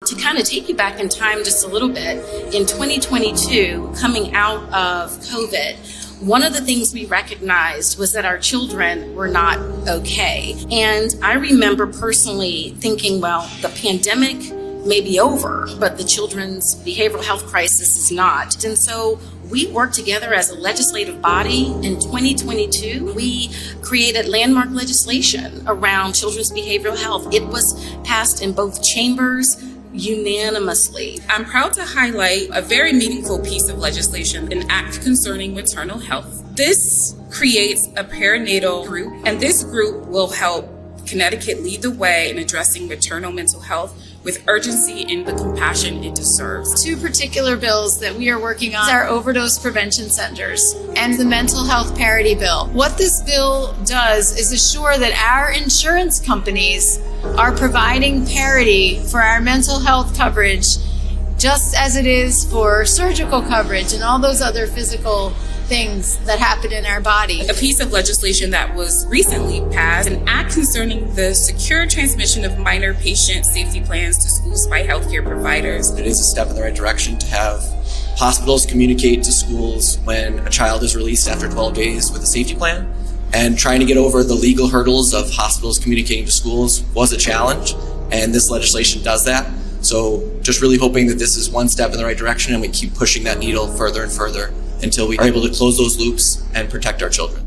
To kind of take you back in time just a little bit, in 2022, coming out of COVID, one of the things we recognized was that our children were not okay. And I remember personally thinking, well, the pandemic may be over, but the children's behavioral health crisis is not. And so we worked together as a legislative body. In 2022, we created landmark legislation around children's behavioral health. It was passed in both chambers unanimously. I'm proud to highlight a very meaningful piece of legislation, an act concerning maternal health. This creates a perinatal group, and this group will help Connecticut lead the way in addressing maternal mental health with urgency and the compassion it deserves. Two particular bills that we are working on are overdose prevention centers and the mental health parity bill. What this bill does is assure that our insurance companies are providing parity for our mental health coverage, just as it is for surgical coverage and all those other physical things that happen in our body. A piece of legislation that was recently passed, an act concerning the secure transmission of minor patient safety plans to schools by healthcare providers. It is a step in the right direction to have hospitals communicate to schools when a child is released after 12 days with a safety plan. And trying to get over the legal hurdles of hospitals communicating to schools was a challenge, and this legislation does that. So just really hoping that this is one step in the right direction and we keep pushing that needle further and further until we are able to close those loops and protect our children.